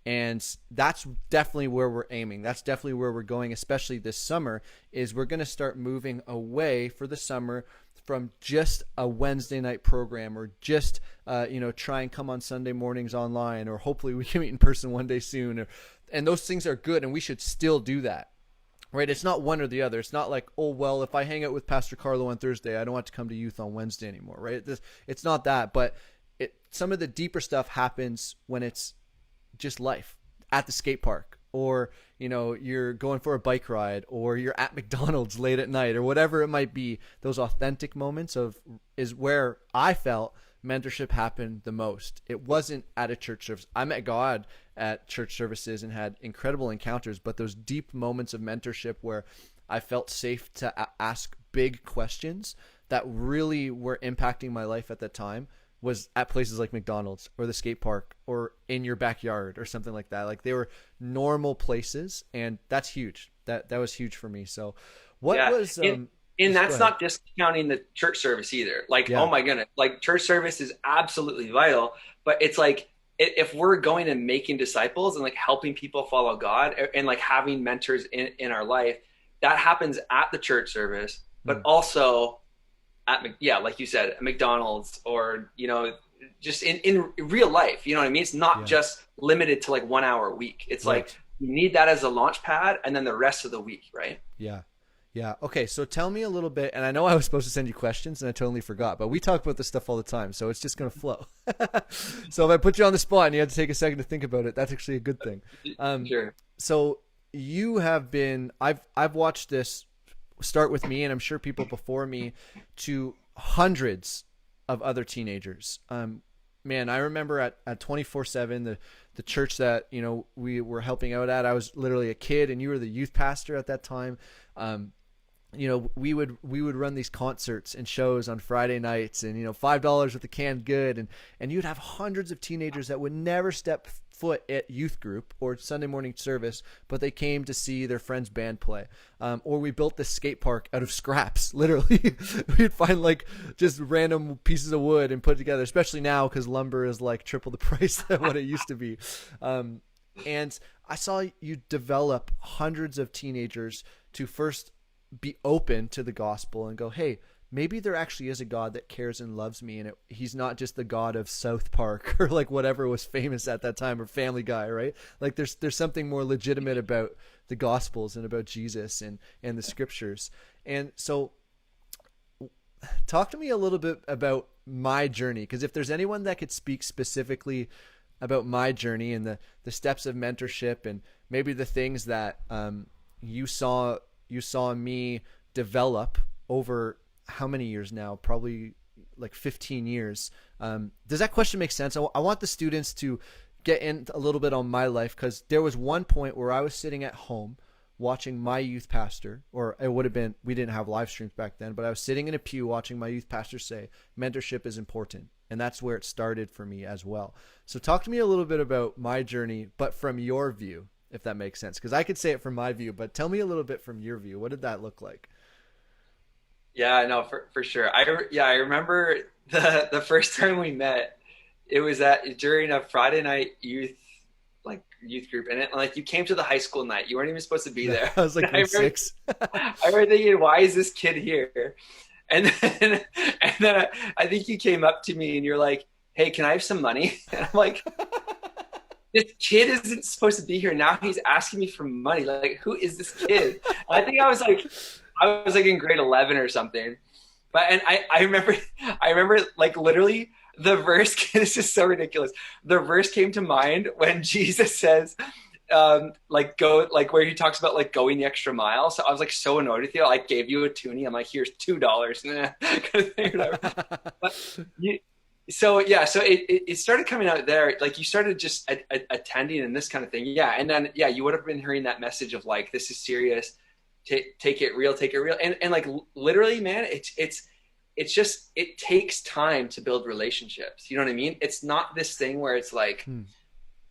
And that's definitely where we're aiming. That's definitely where we're going, especially this summer, is we're going to start moving away for the summer from just a Wednesday night program, or just, try and come on Sunday mornings online, or hopefully we can meet in person one day soon. And those things are good, and we should still do that, right? It's not one or the other. It's not like, oh, well, if I hang out with Pastor Carlo on Thursday, I don't want to come to youth on Wednesday anymore, right? It's not that, but some of the deeper stuff happens when it's just life at the skate park, or you're going for a bike ride, or you're at McDonald's late at night, or whatever it might be. Those authentic moments is where I felt mentorship happened the most. It wasn't at a church service. I met God at church services and had incredible encounters, but those deep moments of mentorship where I felt safe to ask big questions that really were impacting my life at that time was at places like McDonald's or the skate park or in your backyard or something like that. Like, they were normal places, and that's huge. That was huge for me. So and that's not discounting the church service either. Like, oh my goodness, like church service is absolutely vital, but it's like, if we're going and making disciples and like helping people follow God and like having mentors in our life, that happens at the church service, but also like you said, at McDonald's, or, just in real life, you know what I mean? It's not just limited to like 1 hour a week. It's like, you need that as a launch pad, and then the rest of the week, right? Yeah. Yeah. Okay. So tell me a little bit, and I know I was supposed to send you questions and I totally forgot, but we talk about this stuff all the time, so it's just going to flow. So if I put you on the spot and you had to take a second to think about it, that's actually a good thing. Sure. So you have been, I've watched this start with me, and I'm sure people before me, to hundreds of other teenagers. Man, I remember at 24/7, the church that, we were helping out at, I was literally a kid and you were the youth pastor at that time. We would run these concerts and shows on Friday nights, and, $5 with a canned good. And you'd have hundreds of teenagers that would never step foot at youth group or Sunday morning service, but they came to see their friend's band play. Or we built this skate park out of scraps, literally. We'd find like just random pieces of wood and put it together, especially now because lumber is like triple the price than what it used to be. And I saw you develop hundreds of teenagers to first be open to the gospel and go, hey, maybe there actually is a God that cares and loves me, and he's not just the God of South Park or like whatever was famous at that time, or Family Guy, right? Like there's something more legitimate about the Gospels and about Jesus and the Scriptures. And so talk to me a little bit about my journey, because if there's anyone that could speak specifically about my journey and the steps of mentorship, and maybe the things that you saw me develop over how many years now? Probably like 15 years. Does that question make sense? I want the students to get in a little bit on my life, because there was one point where I was sitting at home watching my youth pastor, or it would have been, we didn't have live streams back then, but I was sitting in a pew watching my youth pastor say, mentorship is important. And that's where it started for me as well. So talk to me a little bit about my journey, but from your view, if that makes sense, because I could say it from my view, but tell me a little bit from your view. What did that look like? Yeah, no, for sure. I remember the first time we met. It was during a Friday night youth group, and you came to the high school night. You weren't even supposed to be there. I was like grade 6. I remember thinking, why is this kid here? And then I think you came up to me and you're like, hey, can I have some money? And I'm like, this kid isn't supposed to be here. Now he's asking me for money. Like, who is this kid? I think I was like in grade 11 or something. But, and I remember like literally the verse, this is so ridiculous. The verse came to mind when Jesus says, go, like where he talks about like going the extra mile. So I was like so annoyed with you. I gave you a toonie. I'm like, here's $2. Kind of thing, whatever. But so it started coming out there. Like you started just attending and this kind of thing. Yeah. And then, you would have been hearing that message of like, this is serious. Take it real. And like, literally, man, it's just, it takes time to build relationships. You know what I mean? It's not this thing where it's like,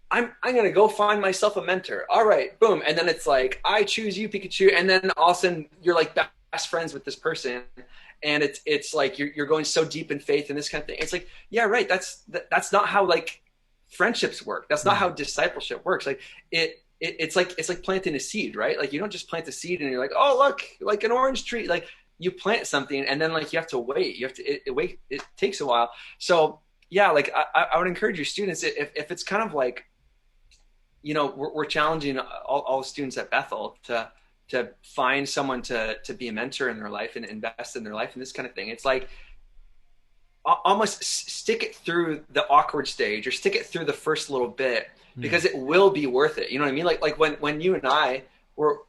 I'm gonna go find myself a mentor. All right, boom. And then it's like, I choose you, Pikachu. And then all of a sudden you're like best friends with this person. And it's like you're going so deep in faith and this kind of thing. It's like, yeah, right. That's not how like friendships work. That's not how discipleship works. Like it's like planting a seed, right? Like you don't just plant a seed and you're like, oh look, like an orange tree. Like you plant something and then like you have to wait. You have to wait. It takes a while. So yeah, like I would encourage your students if it's kind of like, you know, we're challenging all students at Bethel to find someone to be a mentor in their life and invest in their life and this kind of thing. It's like almost stick it through the awkward stage or stick it through the first little bit because it will be worth it. You know what I mean? Like when you and I were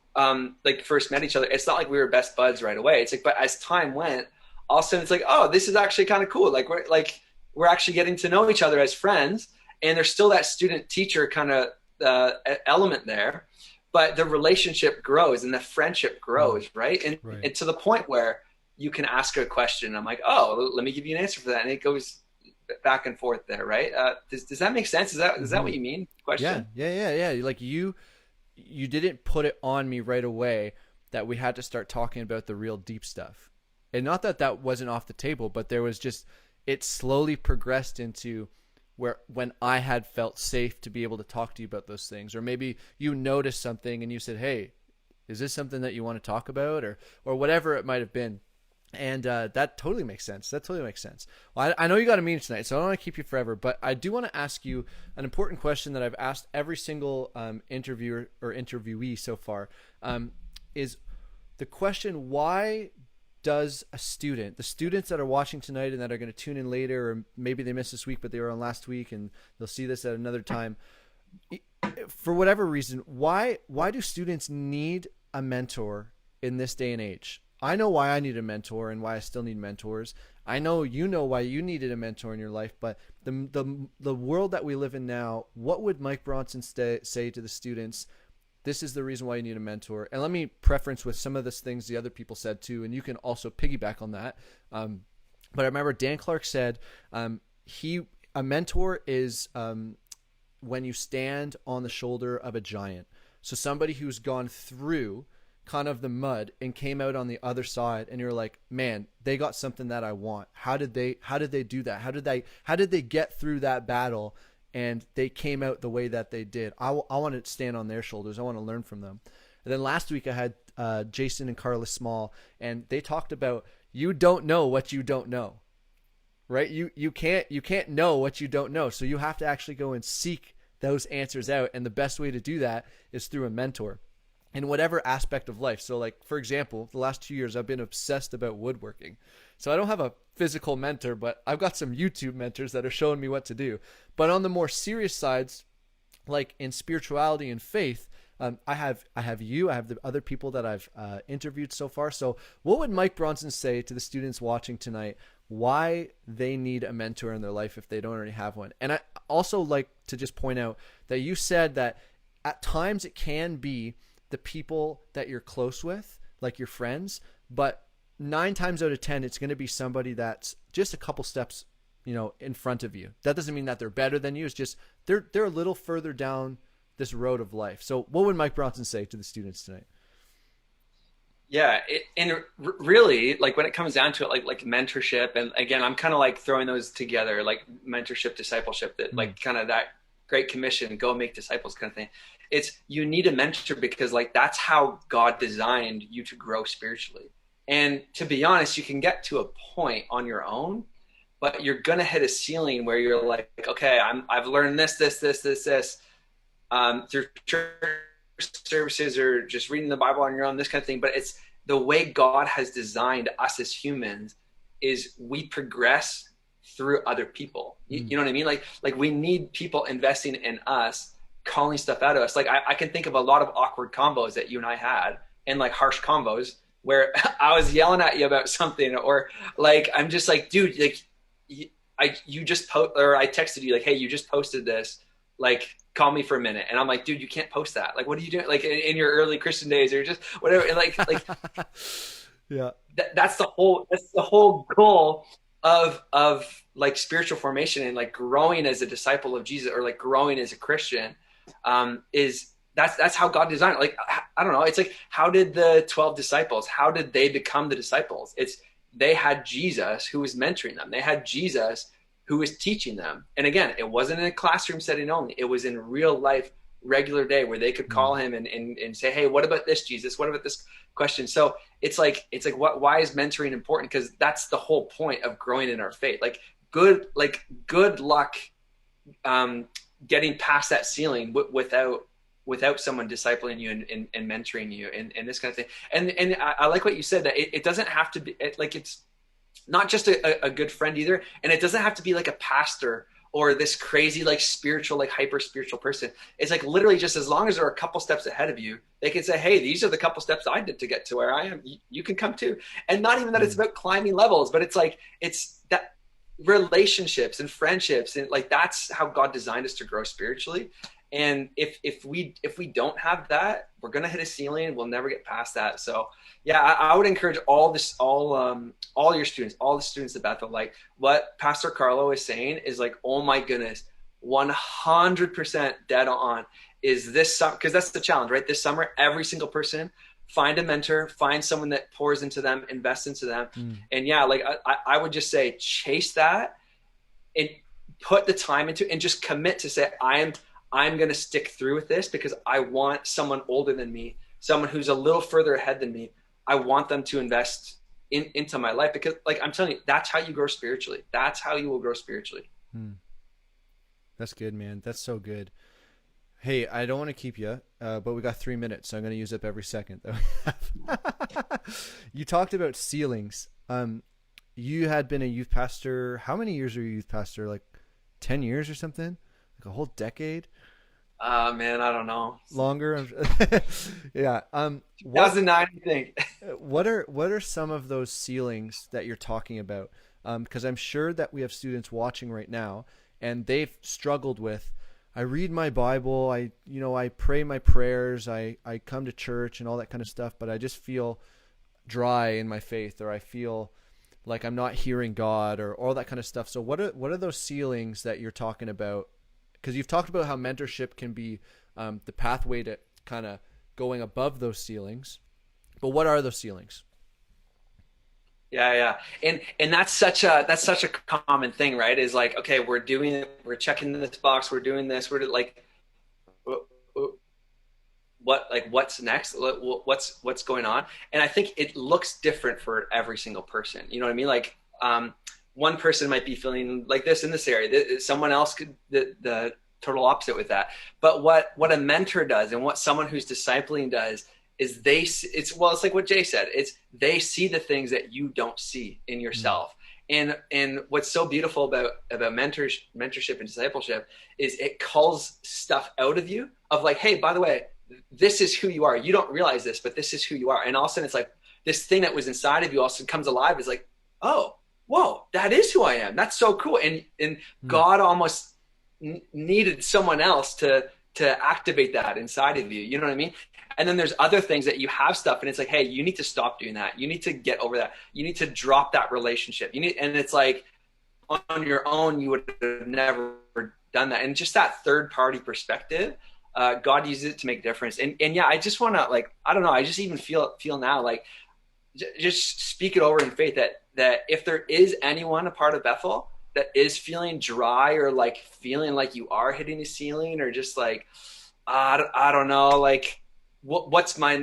like first met each other, it's not like we were best buds right away. It's like, but as time went, all of a sudden it's like, oh, this is actually kind of cool. Like we're actually getting to know each other as friends, and there's still that student teacher kind of element there, but the relationship grows and the friendship grows, right? And to the point where you can ask a question. I'm like, oh, let me give you an answer for that, and it goes back and forth there, right? Does that make sense? Is that what you mean? Question? Yeah. Like you didn't put it on me right away that we had to start talking about the real deep stuff, and not that wasn't off the table, but there was just, it slowly progressed into when I had felt safe to be able to talk to you about those things, or maybe you noticed something and you said, hey, is this something that you want to talk about, or whatever it might have been. And that totally makes sense. Well, I know you got a meeting tonight, so I don't want to keep you forever, but I do want to ask you an important question that I've asked every single interviewer or interviewee so far, is the question, why does the students that are watching tonight and that are going to tune in later, or maybe they missed this week but they were on last week and they'll see this at another time, for whatever reason, why do students need a mentor in this day and age? I know why I need a mentor and why I still need mentors. I know why you needed a mentor in your life, but the world that we live in now, what would Mike Bronson say to the students? This is the reason why you need a mentor. And let me preference with some of the things the other people said too, and you can also piggyback on that. But I remember Dan Clark said a mentor is when you stand on the shoulder of a giant. So somebody who's gone through kind of the mud and came out on the other side, and you're like, man, they got something that I want. How did they do that? How did they get through that battle? And they came out the way that they did. I want to stand on their shoulders. I want to learn from them. And then last week I had Jason and Carla Small, and they talked about, you don't know what you don't know, right? You can't know what you don't know. So you have to actually go and seek those answers out. And the best way to do that is through a mentor in whatever aspect of life. So like, for example, the last 2 years I've been obsessed about woodworking. So I don't have a physical mentor, but I've got some YouTube mentors that are showing me what to do. But on the more serious sides, like in spirituality and faith, I have you, I have the other people that I've interviewed so far. So what would Mike Bronson say to the students watching tonight, why they need a mentor in their life if they don't already have one? And I also like to just point out that you said that at times it can be the people that you're close with, like your friends, but 9 times out of 10, it's going to be somebody that's just a couple steps, in front of you. That doesn't mean that they're better than you. It's just they're a little further down this road of life. So what would Mike Bronson say to the students tonight? Yeah, really, like when it comes down to it, like mentorship, and again, I'm kind of like throwing those together, like mentorship, discipleship, that like kind of that Great Commission, go make disciples kind of thing. It's, you need a mentor because like that's how God designed you to grow spiritually. And to be honest, you can get to a point on your own, but you're gonna hit a ceiling where you're like, okay, I've learned this through church services or just reading the Bible on your own, this kind of thing. But it's the way God has designed us as humans is we progress through other people. You know what I mean? Like we need people investing in us, calling stuff out of us. Like I can think of a lot of awkward combos that you and I had, and like harsh combos where I was yelling at you about something, or like I'm just like, dude, like I texted you like, hey, you just posted this, like call me for a minute. And I'm like, dude, you can't post that. Like, what are you doing? Like in your early Christian days or just whatever. And like, yeah, that's the whole goal of like spiritual formation and like growing as a disciple of Jesus, or like growing as a Christian, is that's how God designed it. Like, I don't know. It's like, how did the 12 disciples, how did they become the disciples? It's, they had Jesus who was mentoring them. They had Jesus who was teaching them. And again, it wasn't in a classroom setting only. It was in real life, regular day, where they could call him and say, hey, what about this, Jesus? What about this question? So it's like, why is mentoring important? Because that's the whole point of growing in our faith. Good luck getting past that ceiling without someone discipling you and mentoring you and this kind of thing. And I like what you said, that it doesn't have to be like, it's not just a good friend either. And it doesn't have to be like a pastor or this crazy, like spiritual, like hyper spiritual person. It's like literally just as long as they're a couple steps ahead of you, they can say, hey, these are the couple steps I did to get to where I am. You can come too. And not even that it's about climbing levels, but it's like, it's that relationships and friendships. And like, that's how God designed us to grow spiritually. And if we don't have that, we're going to hit a ceiling. We'll never get past that. So yeah, I would encourage all your students, all the students at Bethel, like what Pastor Carlo is saying is like, oh my goodness, 100% dead on is this summer. Cause that's the challenge, right? This summer, every single person, find a mentor, find someone that pours into them, invest into them. And yeah, like I would just say, chase that and put the time into, and just commit to say, I'm going to stick through with this because I want someone older than me, someone who's a little further ahead than me. I want them to invest into my life, because like, I'm telling you, that's how you grow spiritually. That's how you will grow spiritually. That's good, man. That's so good. Hey, I don't want to keep you, but we got 3 minutes, so I'm going to use up every second that we have. You talked about ceilings. You had been a youth pastor. How many years were you a youth pastor? Like 10 years or something? Like a whole decade? Man, I don't know. Longer? Yeah. 2009, I think. What are some of those ceilings that you're talking about? Because I'm sure that we have students watching right now, and they've struggled with, I read my Bible, I pray my prayers, I come to church and all that kind of stuff, but I just feel dry in my faith, or I feel like I'm not hearing God, or all that kind of stuff. So what are those ceilings that you're talking about? Because you've talked about how mentorship can be the pathway to kind of going above those ceilings, but what are those ceilings? Yeah. And that's such a common thing, right? Is like, okay, we're checking this box, we're doing this, we're like, what's next? What's going on? And I think it looks different for every single person. You know what I mean? Like, one person might be feeling like this in this area. Someone else could the total opposite with that. But what a mentor does, and what someone who's discipling does, is it's like what Jay said. They see the things that you don't see in yourself. And what's so beautiful about mentorship and discipleship is it calls stuff out of you of like, hey, by the way, this is who you are. You don't realize this, but this is who you are. And all of a sudden it's like this thing that was inside of you all of a sudden comes alive. It's like, oh, whoa, that is who I am. That's so cool. And God almost needed someone else to activate that inside of you. You know what I mean? And then there's other things that you have stuff, and it's like, hey, you need to stop doing that. You need to get over that. You need to drop that relationship. And it's like, on your own, you would have never done that. And just that third party perspective, God uses it to make a difference. And yeah, I just want to, like, I don't know. I just even feel now like just speak it over in faith that if there is anyone a part of Bethel that is feeling dry, or like feeling like you are hitting the ceiling, or just like, I don't know, like what's my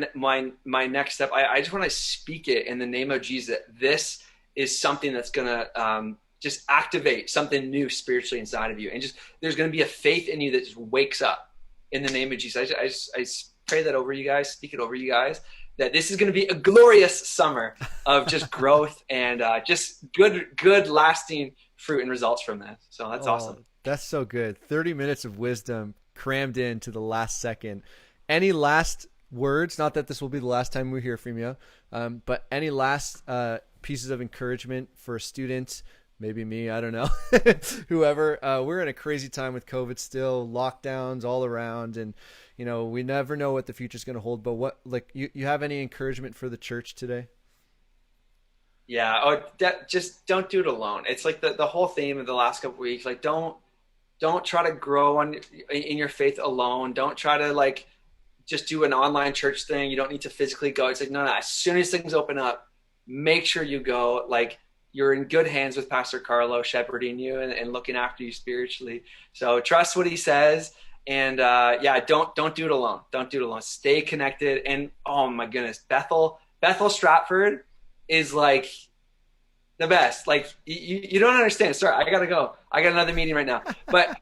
next step? I just want to speak it in the name of Jesus. This is something that's going to just activate something new spiritually inside of you. And just, there's going to be a faith in you that just wakes up in the name of Jesus. I pray that over you guys, speak it over you guys, that this is going to be a glorious summer of just growth and just good lasting fruit and results from this. So that's awesome. That's so good. 30 minutes of wisdom crammed into the last second. Any last words? Not that this will be the last time we hear from you, but any last pieces of encouragement for students, maybe me, I don't know, whoever. We're in a crazy time with COVID still, lockdowns all around, and we never know what the future is going to hold. But what, like, you have any encouragement for the church today? Yeah. Oh, just don't do it alone. It's like the whole theme of the last couple of weeks. Like, don't try to grow in your faith alone. Don't try to like just do an online church thing. You don't need to physically go. It's like, no, no. As soon as things open up, make sure you go. Like, you're in good hands with Pastor Carlo shepherding you and looking after you spiritually. So trust what he says. And yeah, don't do it alone. Don't do it alone. Stay connected. And oh my goodness, Bethel Stratford is like the best. Like you don't understand. Sorry, I gotta go. I got another meeting right now. But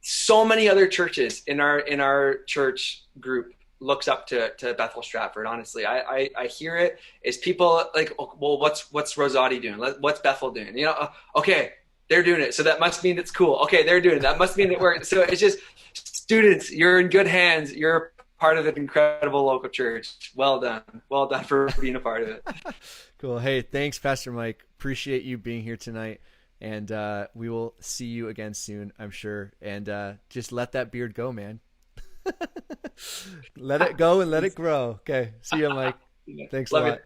so many other churches in our church group looks up to Bethel Stratford. Honestly, I hear it is people like, oh, well, what's Rosati doing? What's Bethel doing? You know, okay, they're doing it, so that must mean it's cool. Okay, they're doing it, that must mean it works. So it's just students, you're in good hands. You're part of an incredible local church. Well done for being a part of it. Cool. Hey, thanks, Pastor Mike. Appreciate you being here tonight. And we will see you again soon, I'm sure. And just let that beard go, man. Let it go and let it grow. Okay. See you, Mike. Thanks a Love lot. it.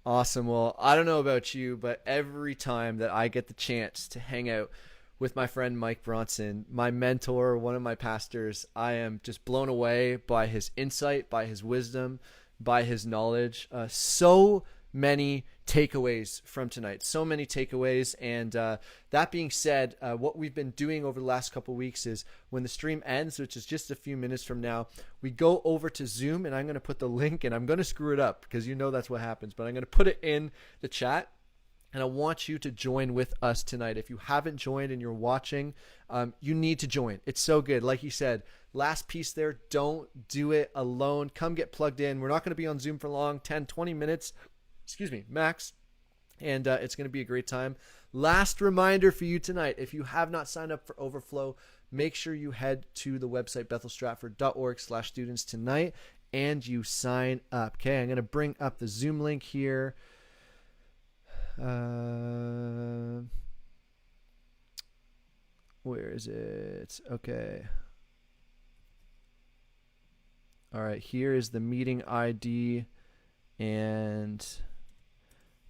Awesome. Well, I don't know about you, but every time that I get the chance to hang out with my friend Mike Bronson, my mentor, one of my pastors, I am just blown away by his insight, by his wisdom, by his knowledge. So many takeaways from tonight, so many takeaways. And that being said, what we've been doing over the last couple of weeks is when the stream ends, which is just a few minutes from now, we go over to Zoom, and I'm going to put the link, and I'm going to screw it up because you know that's what happens, but I'm going to put it in the chat. And I want you to join with us tonight. If you haven't joined and you're watching, you need to join. It's so good. Like you said, last piece there, don't do it alone. Come get plugged in. We're not going to be on Zoom for long, 10, 20 minutes, max. And it's going to be a great time. Last reminder for you tonight, if you have not signed up for Overflow, make sure you head to the website, bethelstratford.org/students tonight, and you sign up. Okay, I'm going to bring up the Zoom link here. Where is it? Okay. All right, here is the meeting ID and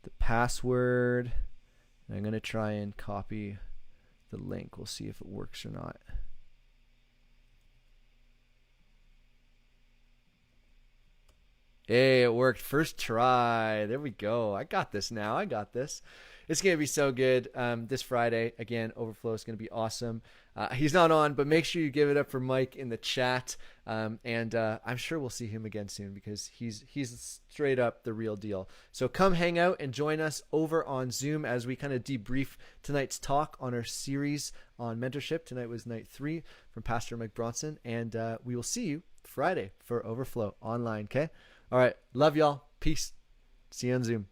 the password. I'm going to try and copy the link. We'll see if it works or not. Hey, it worked. First try. There we go. I got this now. I got this. It's going to be so good this Friday. Again, Overflow is going to be awesome. He's not on, but make sure you give it up for Mike in the chat. And I'm sure we'll see him again soon because he's straight up the real deal. So come hang out and join us over on Zoom as we kind of debrief tonight's talk on our series on mentorship. Tonight was night 3 from Pastor Mike Bronson. And we will see you Friday for Overflow online, okay? All right. Love y'all. Peace. See you on Zoom.